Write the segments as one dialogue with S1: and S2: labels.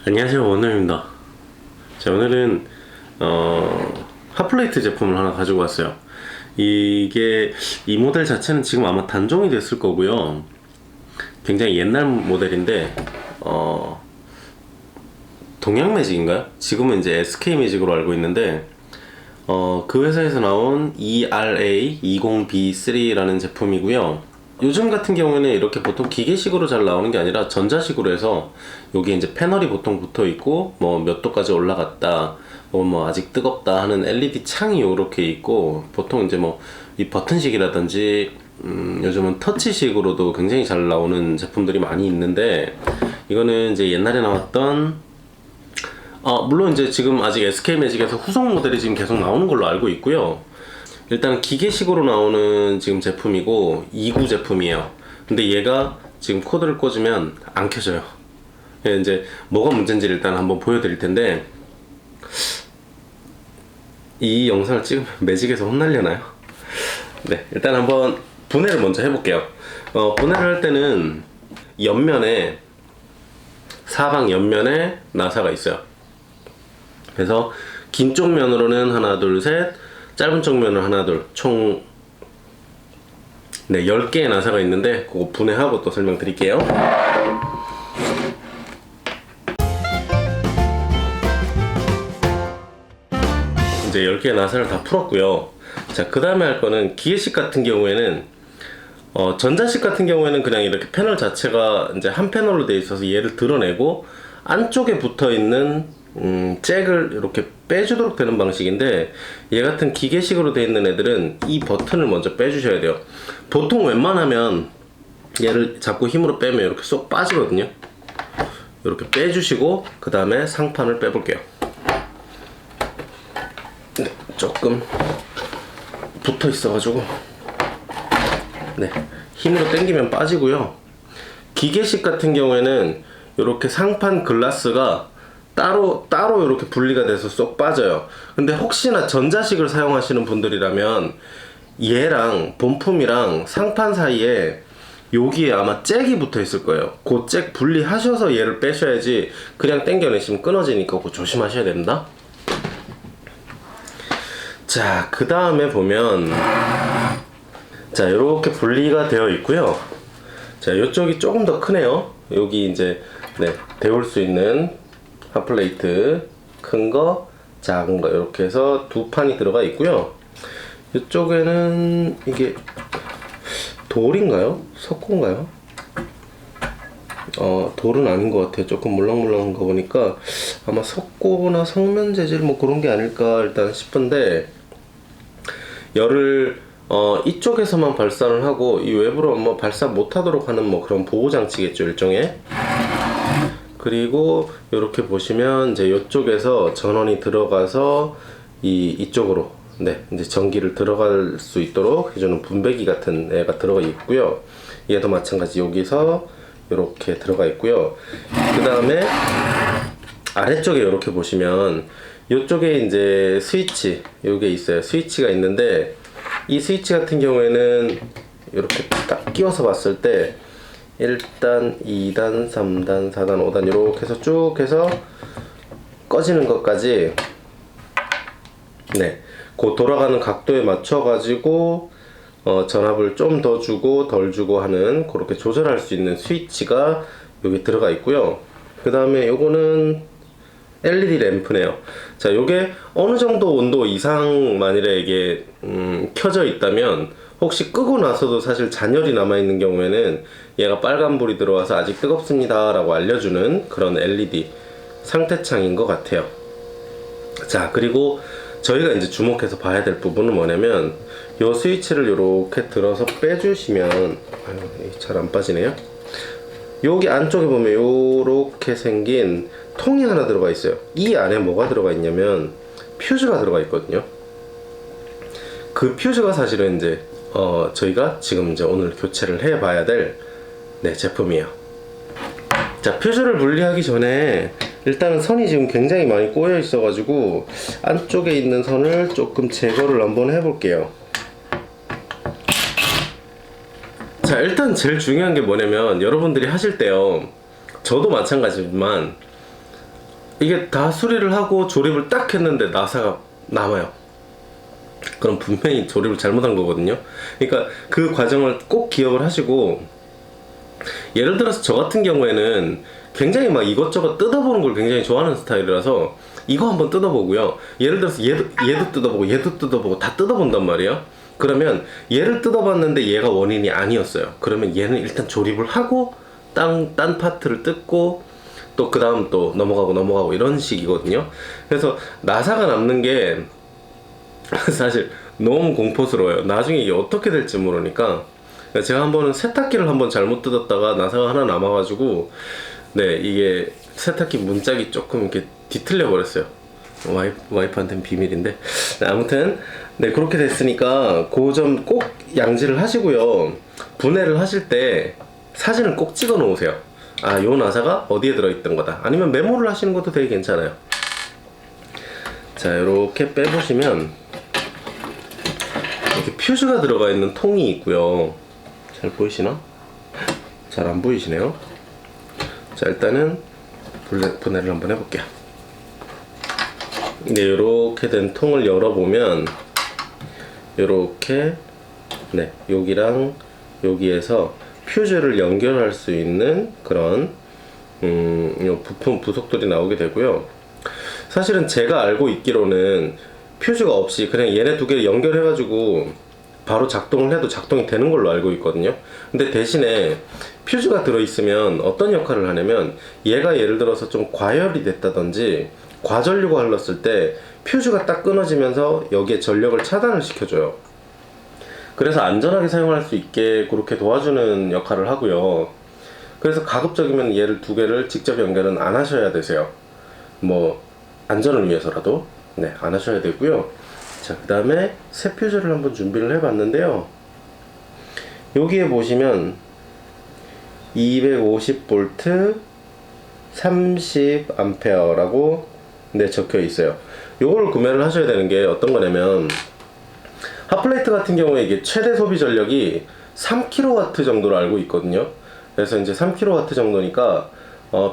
S1: 안녕하세요, 원남입니다. 자, 오늘은 핫플레이트 제품을 하나 가지고 왔어요. 이 모델 자체는 지금 아마 단종이 됐을 거고요. 굉장히 옛날 모델인데 동양매직인가요? 지금은 이제 SK매직으로 알고 있는데 그 회사에서 나온 ERA20B3라는 제품이고요. 요즘 같은 경우에는 이렇게 보통 기계식으로 잘 나오는 게 아니라 전자식으로 해서 여기 이제 패널이 보통 붙어 있고 뭐 몇 도까지 올라갔다, 뭐 아직 뜨겁다 하는 LED 창이 이렇게 있고, 보통 이제 뭐 이 버튼식이라든지 요즘은 터치식으로도 굉장히 잘 나오는 제품들이 많이 있는데, 이거는 이제 옛날에 나왔던 물론 이제 지금 아직 SK매직에서 후속 모델이 지금 계속 나오는 걸로 알고 있고요. 일단 기계식으로 나오는 지금 제품이고 2구 제품이에요. 근데 얘가 지금 코드를 꽂으면 안 켜져요. 이제 뭐가 문제인지 일단 한번 보여드릴 텐데, 이 영상을 찍으면 매직에서 혼날려나요? 네, 일단 한번 분해를 먼저 해볼게요. 분해를 할 때는 옆면에, 사방 옆면에 나사가 있어요. 그래서 긴 쪽 면으로는 하나 둘 셋, 짧은 쪽 면으로 하나 둘, 총 10개의 나사가 있는데 그거 분해하고 또 설명드릴게요. 이제 10개의 나사를 다 풀었고요. 자, 그 다음에 할 거는 기계식 같은 경우에는 전자식 같은 경우에는 그냥 이렇게 패널 자체가 이제 한 패널로 되어 있어서 얘를 드러내고 안쪽에 붙어 있는 잭을 이렇게 빼주도록 되는 방식인데, 얘 같은 기계식으로 되어 있는 애들은 이 버튼을 먼저 빼주셔야 돼요. 보통 웬만하면 얘를 잡고 힘으로 빼면 이렇게 쏙 빠지거든요. 이렇게 빼주시고 그 다음에 상판을 빼볼게요. 네, 조금 붙어 있어가지고 힘으로 당기면 빠지고요. 기계식 같은 경우에는 이렇게 상판 글라스가 따로 이렇게 분리가 돼서 쏙 빠져요. 근데 혹시나 전자식을 사용하시는 분들이라면 얘랑 본품이랑 상판 사이에 여기에 아마 잭이 붙어 있을 거예요. 그 잭 분리하셔서 얘를 빼셔야지, 그냥 당겨내시면 끊어지니까 그거 조심하셔야 됩니다. 자, 그 다음에 보면 자, 이렇게 분리가 되어 있고요. 자, 이쪽이 조금 더 크네요. 여기 이제 데울 수 있는 핫플레이트, 큰 거, 작은 거, 이렇게 해서 두 판이 들어가 있고요. 이쪽에는 이게 돌인가요? 석고인가요? 돌은 아닌 것 같아요. 조금 물렁물렁한 거 보니까 아마 석고나 성면 재질 뭐 그런 게 아닐까 일단 싶은데, 열을 이쪽에서만 발산을 하고 이 외부로 뭐 발사 못하도록 하는 뭐 그런 보호 장치겠죠, 일종의. 그리고 이렇게 보시면 이제 이쪽에서 전원이 들어가서 이쪽으로 이제 전기를 들어갈 수 있도록 해주는 분배기 같은 애가 들어가 있고요. 얘도 마찬가지 여기서 이렇게 들어가 있고요. 그 다음에 아래쪽에 이렇게 보시면 이쪽에 이제 스위치, 요게 있어요. 스위치가 있는데, 이 스위치 같은 경우에는 이렇게 딱 끼워서 봤을 때 1단, 2단, 3단, 4단, 5단 이렇게 해서 쭉 해서 꺼지는 것까지 그 돌아가는 각도에 맞춰 가지고 전압을 좀 더 주고 덜 주고 하는, 그렇게 조절할 수 있는 스위치가 여기 들어가 있고요. 그 다음에 요거는 LED 램프네요. 자, 요게 어느 정도 온도 이상 만일에 이게 켜져 있다면, 혹시 끄고 나서도 사실 잔열이 남아있는 경우에는 얘가 빨간불이 들어와서 아직 뜨겁습니다 라고 알려주는 그런 LED 상태창인 것 같아요. 자, 그리고 저희가 이제 주목해서 봐야 될 부분은 뭐냐면, 요 스위치를 이렇게 들어서 빼주시면, 잘 안 빠지네요. 여기 안쪽에 보면 요렇게 생긴 통이 하나 들어가 있어요. 이 안에 뭐가 들어가 있냐면 퓨즈가 들어가 있거든요. 그 퓨즈가 사실은 이제 저희가 지금 이제 오늘 교체를 해 봐야 될 제품이에요. 자, 퓨즈를 분리하기 전에 일단은 선이 지금 굉장히 많이 꼬여 있어 가지고 안쪽에 있는 선을 조금 제거를 한번 해 볼게요. 자, 일단 제일 중요한 게 뭐냐면 여러분들이 하실 때요, 저도 마찬가지지만 이게 다 수리를 하고 조립을 딱 했는데 나사가 남아요. 그럼 분명히 조립을 잘못한 거거든요. 그러니까 그 과정을 꼭 기억을 하시고, 예를 들어서 저 같은 경우에는 굉장히 막 이것저것 뜯어보는 걸 굉장히 좋아하는 스타일이라서 이거 한번 뜯어보고요, 예를 들어서 얘도 뜯어보고 얘도 뜯어보고 다 뜯어본단 말이에요. 그러면 얘를 뜯어봤는데 얘가 원인이 아니었어요. 그러면 얘는 일단 조립을 하고 딴 파트를 뜯고 또 그 다음 또 넘어가고 이런 식이거든요. 그래서 나사가 남는 게 사실 너무 공포스러워요. 나중에 이게 어떻게 될지 모르니까. 제가 한 번은 세탁기를 한번 잘못 뜯었다가 나사가 하나 남아가지고, 네, 이게 세탁기 문짝이 조금 이렇게 뒤틀려 버렸어요. 와이프한테는 비밀인데. 네, 아무튼 네, 그렇게 됐으니까 그 점 꼭 양지를 하시고요. 분해를 하실 때 사진을 꼭 찍어 놓으세요. 아, 요 나사가 어디에 들어있던 거다. 아니면 메모를 하시는 것도 되게 괜찮아요. 자, 이렇게 빼보시면 이렇게 퓨즈가 들어가 있는 통이 있고요. 잘 보이시나? 잘 안 보이시네요. 자, 일단은 분해를 한번 해볼게요. 네, 이렇게 된 통을 열어보면 이렇게, 네, 여기랑 여기에서 퓨즈를 연결할 수 있는 그런 부품 부속들이 나오게 되고요. 사실은 제가 알고 있기로는 퓨즈가 없이 그냥 얘네 두 개를 연결해가지고 바로 작동을 해도 작동이 되는 걸로 알고 있거든요. 근데 대신에 퓨즈가 들어있으면 어떤 역할을 하냐면, 얘가 예를 들어서 좀 과열이 됐다든지 과전류가 흘렀을 때 퓨즈가 딱 끊어지면서 여기에 전력을 차단을 시켜줘요. 그래서 안전하게 사용할 수 있게 그렇게 도와주는 역할을 하고요. 그래서 가급적이면 얘를 두 개를 직접 연결은 안 하셔야 되세요. 뭐 안전을 위해서라도, 네, 안 하셔야 되고요. 자, 그 다음에 새 퓨즈를 한번 준비를 해 봤는데요, 여기에 보시면 250V 30A라고 네, 적혀 있어요. 요거를 구매를 하셔야 되는 게 어떤 거냐면, 핫플레이트 같은 경우에 이게 최대 소비 전력이 3kW 정도로 알고 있거든요. 그래서 이제 3kW 정도니까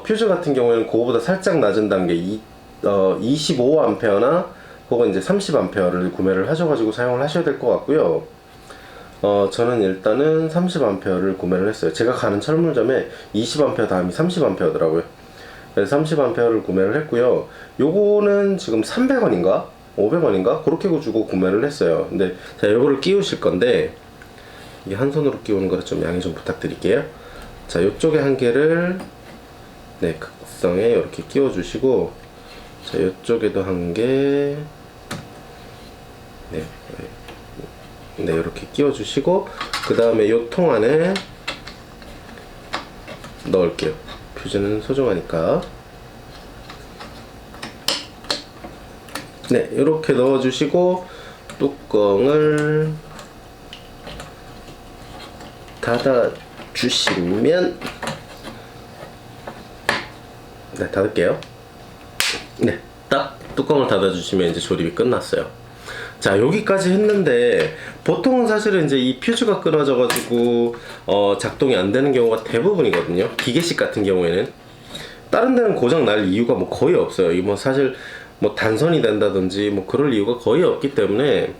S1: 퓨즈 같은 경우에는 그거보다 살짝 낮은 단계 25A나 혹은 이제 30A를 구매를 하셔가지고 사용을 하셔야 될 것 같고요. 저는 일단은 30A를 구매를 했어요. 제가 가는 철물점에 20A 다음이 30A더라고요. 그래서 30A를 구매를 했고요. 요거는 지금 300원인가? 500원인가? 그렇게 주고 구매를 했어요. 근데 자, 요거를 끼우실 건데, 이게 한 손으로 끼우는 거라 좀 양해 좀 부탁드릴게요. 자, 요쪽에 한 개를, 네, 극성에 이렇게 끼워 주시고, 자, 요쪽에도 한 개, 네, 이렇게 끼워 주시고, 그 다음에 요 통 안에 넣을게요. 퓨즈는 소중하니까. 네, 이렇게 넣어주시고 뚜껑을 닫아주시면, 네, 닫을게요. 네, 딱 뚜껑을 닫아주시면 이제 조립이 끝났어요. 자, 여기까지 했는데 보통은 사실은 이제 이 퓨즈가 끊어져가지고 작동이 안 되는 경우가 대부분이거든요. 기계식 같은 경우에는. 다른 데는 고장 날 이유가 뭐 거의 없어요. 이 뭐 사실 뭐 단선이 된다든지 뭐 그럴 이유가 거의 없기 때문에,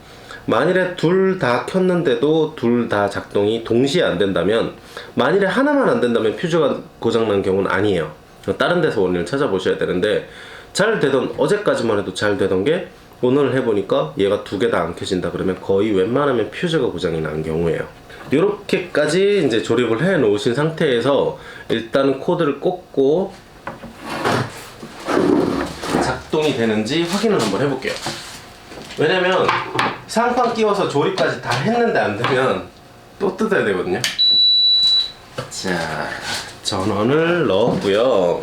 S1: 만일에 둘 다 켰는데도 둘 다 작동이 동시에 안 된다면, 만일에 하나만 안 된다면 퓨즈가 고장난 경우는 아니에요. 다른 데서 원인을 찾아보셔야 되는데, 잘 되던, 어제까지만 해도 잘 되던 게 오늘 해보니까 얘가 두 개 다 안 켜진다 그러면 거의 웬만하면 퓨즈가 고장이 난 경우예요. 이렇게까지 이제 조립을 해 놓으신 상태에서 일단 코드를 꽂고 작동이 되는지 확인을 한번 해볼게요. 왜냐면 상판 끼워서 조립까지 다 했는데 안 되면 또 뜯어야 되거든요. 자, 전원을 넣었고요.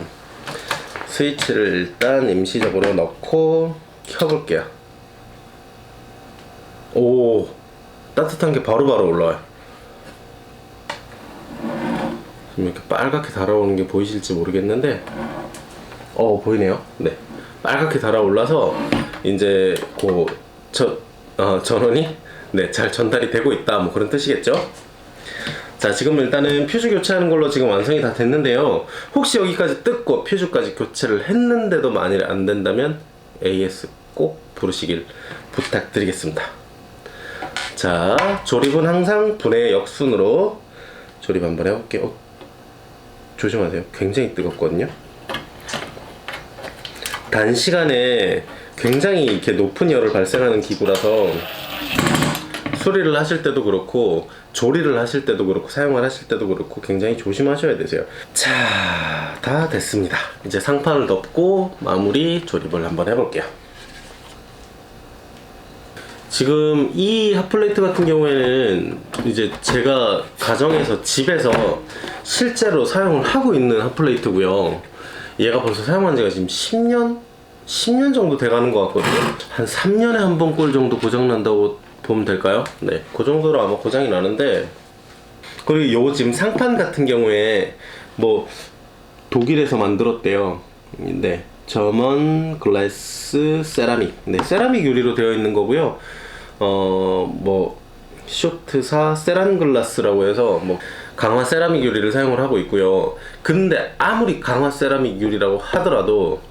S1: 스위치를 일단 임시적으로 넣고 켜볼게요. 오, 따뜻한 게 바로바로 올라와요. 지금 이렇게 빨갛게 달아오는 게 보이실지 모르겠는데, 보이네요. 네, 빨갛게 달아올라서 이제 전원이 네, 잘 전달이 되고 있다, 뭐 그런 뜻이겠죠. 자, 지금 일단은 퓨즈 교체하는 걸로 지금 완성이 다 됐는데요. 혹시 여기까지 뜯고 퓨즈까지 교체를 했는데도 만일 안 된다면 AS 꼭 부르시길 부탁드리겠습니다. 자, 조립은 항상 분해 역순으로 조립 한번 해볼게요. 조심하세요. 굉장히 뜨겁거든요. 단시간에 굉장히 이렇게 높은 열을 발생하는 기구라서 수리를 하실 때도 그렇고 조리를 하실 때도 그렇고 사용을 하실 때도 그렇고 굉장히 조심하셔야 되세요. 자, 다 됐습니다. 이제 상판을 덮고 마무리 조립을 한번 해볼게요. 지금 이 핫플레이트 같은 경우에는 이제 제가 가정에서 집에서 실제로 사용을 하고 있는 핫플레이트고요. 얘가 벌써 사용한 지가 지금 10년 정도 돼가는 것 같거든요. 한 3년에 한 번 꼴 정도 고장난다고 보면 될까요? 네, 그 정도로 아마 고장이 나는데, 그리고 요 지금 상판 같은 경우에 뭐 독일에서 만들었대요. 네, 저먼 글래스 세라믹, 네, 세라믹 유리로 되어 있는 거고요. 뭐 쇼트사 세란글라스라고 해서 뭐 강화 세라믹 유리를 사용을 하고 있고요. 근데 아무리 강화 세라믹 유리라고 하더라도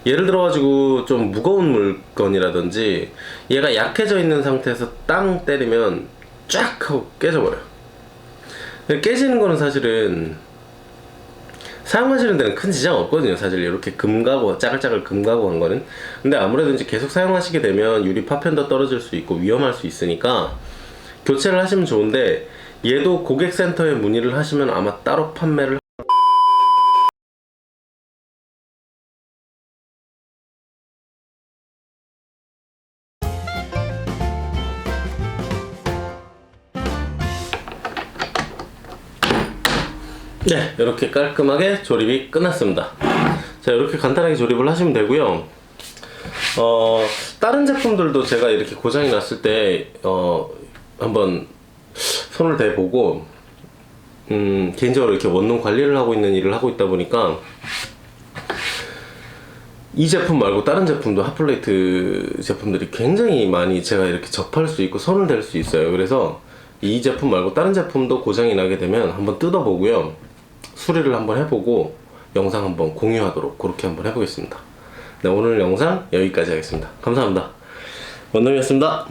S1: 예를 들어가지고 좀 무거운 물건이라든지 얘가 약해져 있는 상태에서 땅 때리면 쫙 하고 깨져버려요. 깨지는 거는 사실은 사용하시는 데는 큰 지장 없거든요. 사실 이렇게 금가고 짜글짜글 금가고 한 거는. 근데 아무래도 이제 계속 사용하시게 되면 유리 파편도 떨어질 수 있고 위험할 수 있으니까 교체를 하시면 좋은데, 얘도 고객센터에 문의를 하시면 아마 따로 판매를 네, 이렇게 깔끔하게 조립이 끝났습니다. 자, 이렇게 간단하게 조립을 하시면 되고요. 다른 제품들도 제가 이렇게 고장이 났을 때 한번 손을 대보고 개인적으로 이렇게 원룸 관리를 하고 있는 일을 하고 있다 보니까 이 제품 말고 다른 제품도 핫플레이트 제품들이 굉장히 많이 제가 이렇게 접할 수 있고 손을 댈 수 있어요. 그래서 이 제품 말고 다른 제품도 고장이 나게 되면 한번 뜯어보고요, 수리를 한번 해보고 영상 한번 공유하도록 그렇게 한번 해보겠습니다. 네, 오늘 영상 여기까지 하겠습니다. 감사합니다. 원남이었습니다.